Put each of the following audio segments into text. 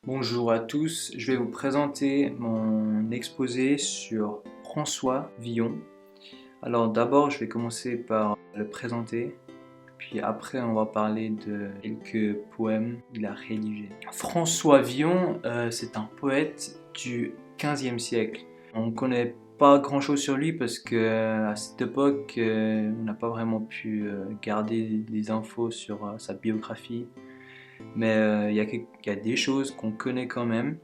Bonjour à tous, je vais vous présenter mon exposé sur François Villon. Alors d'abord, je vais commencer par le présenter, puis après on va parler de quelques poèmes qu'il a rédigés. François Villon, c'est un poète du XVe siècle. On ne connaît pas grand-chose sur lui parce que à cette époque, on n'a pas vraiment pu garder des infos sur sa biographie. Mais il y a des choses qu'on connaît quand même.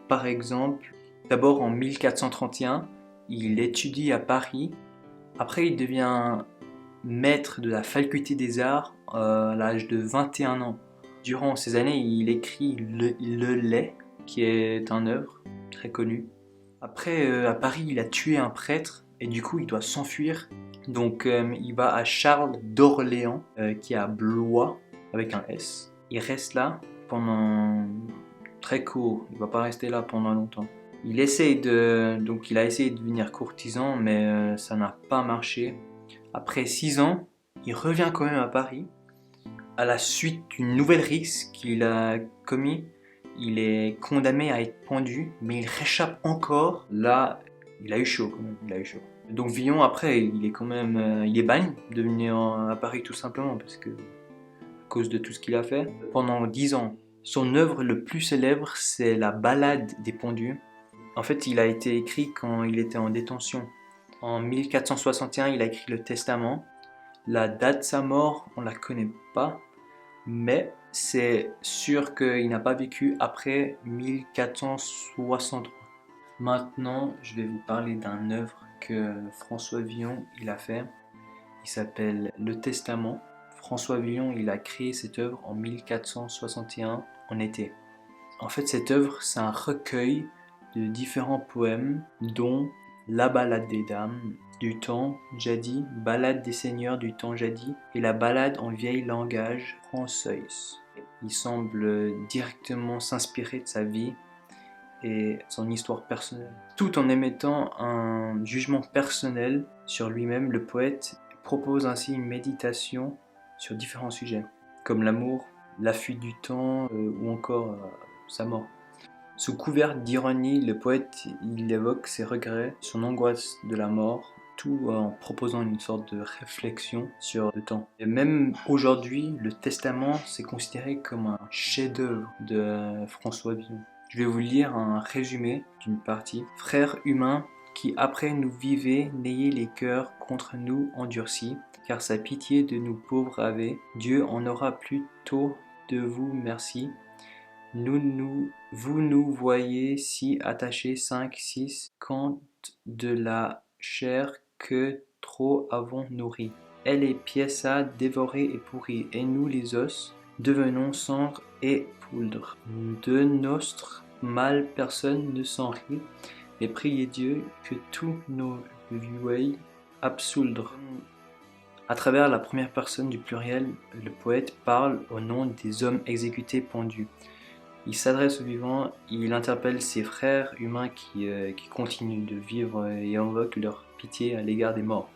Par exemple, d'abord en 1431, il étudie à Paris. Après, il devient maître de la faculté des arts à l'âge de 21 ans. Durant ces années, il écrit Le Lait, qui est un œuvre très connue. Après, à Paris, il a tué un prêtre et du coup, il doit s'enfuir. Donc, il va à Charles d'Orléans, qui est à Blois, avec un S. Il reste là pendant très court. Il va pas rester là pendant longtemps. Donc, il a essayé de devenir courtisan, mais ça n'a pas marché. Après 6 ans, il revient quand même à Paris. À la suite d'une nouvelle rixe qu'il a commis, il est condamné à être pendu, mais il réchappe encore. Là, il a eu chaud quand même, il a eu chaud. Donc Villon, après, il est quand même, il est bagne de venir à Paris tout simplement, parce que, à cause de tout ce qu'il a fait. Pendant 10 ans, son œuvre le plus célèbre, c'est la Ballade des pendus. En fait, il a été écrit quand il était en détention. En 1461, il a écrit le Testament. La date de sa mort, on la connaît pas, mais c'est sûr qu'il n'a pas vécu après 1463. Maintenant, je vais vous parler d'un œuvre que François Villon il a fait. Il s'appelle Le Testament. François Villon il a créé cette œuvre en 1461 en été. En fait, cette œuvre, c'est un recueil de différents poèmes, dont La Ballade des Dames du temps jadis, Ballade des seigneurs du temps jadis et la Ballade en vieil langage français. Il semble directement s'inspirer de sa vie et son histoire personnelle. Tout en émettant un jugement personnel sur lui-même, le poète propose ainsi une méditation sur différents sujets, comme l'amour, la fuite du temps ou encore sa mort. Sous couvert d'ironie, le poète il évoque ses regrets, son angoisse de la mort, tout en proposant une sorte de réflexion sur le temps. Et même aujourd'hui, le Testament c'est considéré comme un chef-d'œuvre de François Villon. Je vais vous lire un résumé d'une partie. Frères humains, qui après nous vivez, n'ayez les cœurs contre nous endurcis, car sa pitié de nous pauvres avait, Dieu en aura plutôt de vous merci. Vous nous voyez si attachés 5, 6, quand de la chair que trop avons nourri. Elle est piéça, dévorée et pourrie, et nous les os devenons cendre et poudre. De notre mal personne ne s'en rit, mais priez Dieu que tous nos veuillent absoudre. À travers la première personne du pluriel, le poète parle au nom des hommes exécutés pendus. Il s'adresse aux vivants, il interpelle ses frères humains qui continuent de vivre et invoque leur pitié à l'égard des morts.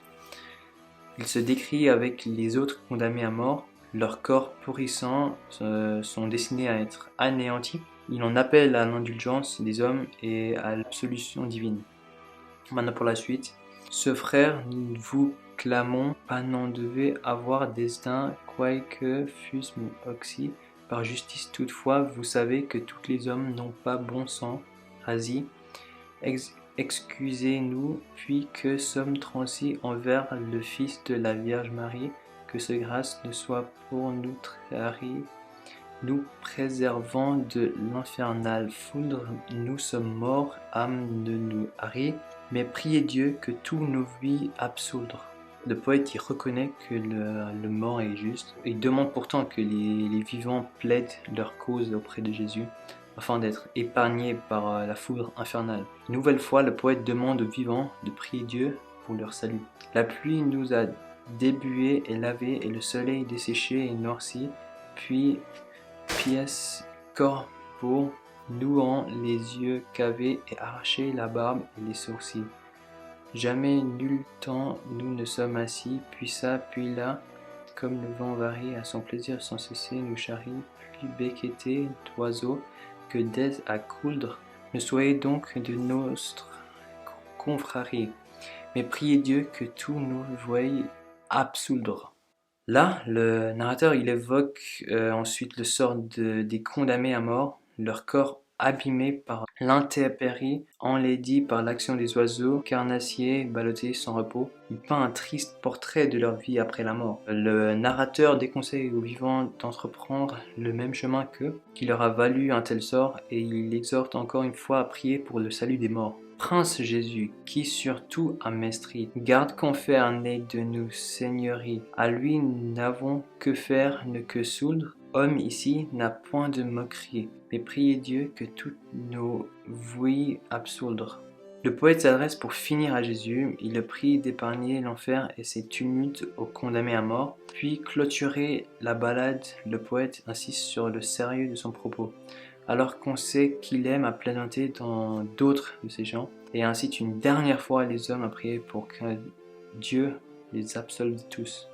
Il se décrit avec les autres condamnés à mort, leurs corps pourrissants sont destinés à être anéantis. Il en appelle à l'indulgence des hommes et à l'absolution divine. Maintenant pour la suite. Ce frère, nous vous clamons, pas n'en devait avoir destin, quoique fussent oxy. Par justice toutefois, vous savez que tous les hommes n'ont pas bon sang, Razi. Excusez-nous, puis que sommes transis envers le Fils de la Vierge Marie, que ce grâce ne soit pour nous trahi, nous préservant de l'infernale foudre, nous sommes morts, âme ne nous harit, mais priez Dieu que tous nos vies absoudre. Le poète y reconnaît que le mort est juste. Il demande pourtant que les vivants plaident leur cause auprès de Jésus, afin d'être épargnés par la foudre infernale. Une nouvelle fois, le poète demande aux vivants de prier Dieu pour leur salut. La pluie nous a débués et lavés, et le soleil desséché et noirci, puis pièce corbeau, nouant les yeux cavés et arraché la barbe et les sourcils. Jamais nul temps nous ne sommes assis, puis ça, puis là, comme le vent varie à son plaisir sans cesser, nous charrie, puis becqueté d'oiseaux, que d'aise à coudre. Ne soyez donc de notre confrérie, mais priez Dieu que tout nous voie absoudre. Là, le narrateur il évoque ensuite le sort des condamnés à mort, leur corps abîmé par l'intempérie, enlaidi par l'action des oiseaux, carnassiers, ballottés sans repos. Il peint un triste portrait de leur vie après la mort. Le narrateur déconseille aux vivants d'entreprendre le même chemin qu'eux, qui leur a valu un tel sort, et il exhorte encore une fois à prier pour le salut des morts. Prince Jésus, qui surtout a maîtrise, garde qu'on fait un nez de nous seigneurie. À lui n'avons que faire, ne que soudre. Homme ici n'a point de moquerie, mais priez Dieu que toutes nos vouilles absoudre. Le poète s'adresse pour finir à Jésus, il le prie d'épargner l'enfer et ses tumultes aux condamnés à mort, puis clôturer la ballade, le poète insiste sur le sérieux de son propos, alors qu'on sait qu'il aime à plaisanter dans d'autres de ses chants, et incite une dernière fois les hommes à prier pour que Dieu les absolve tous.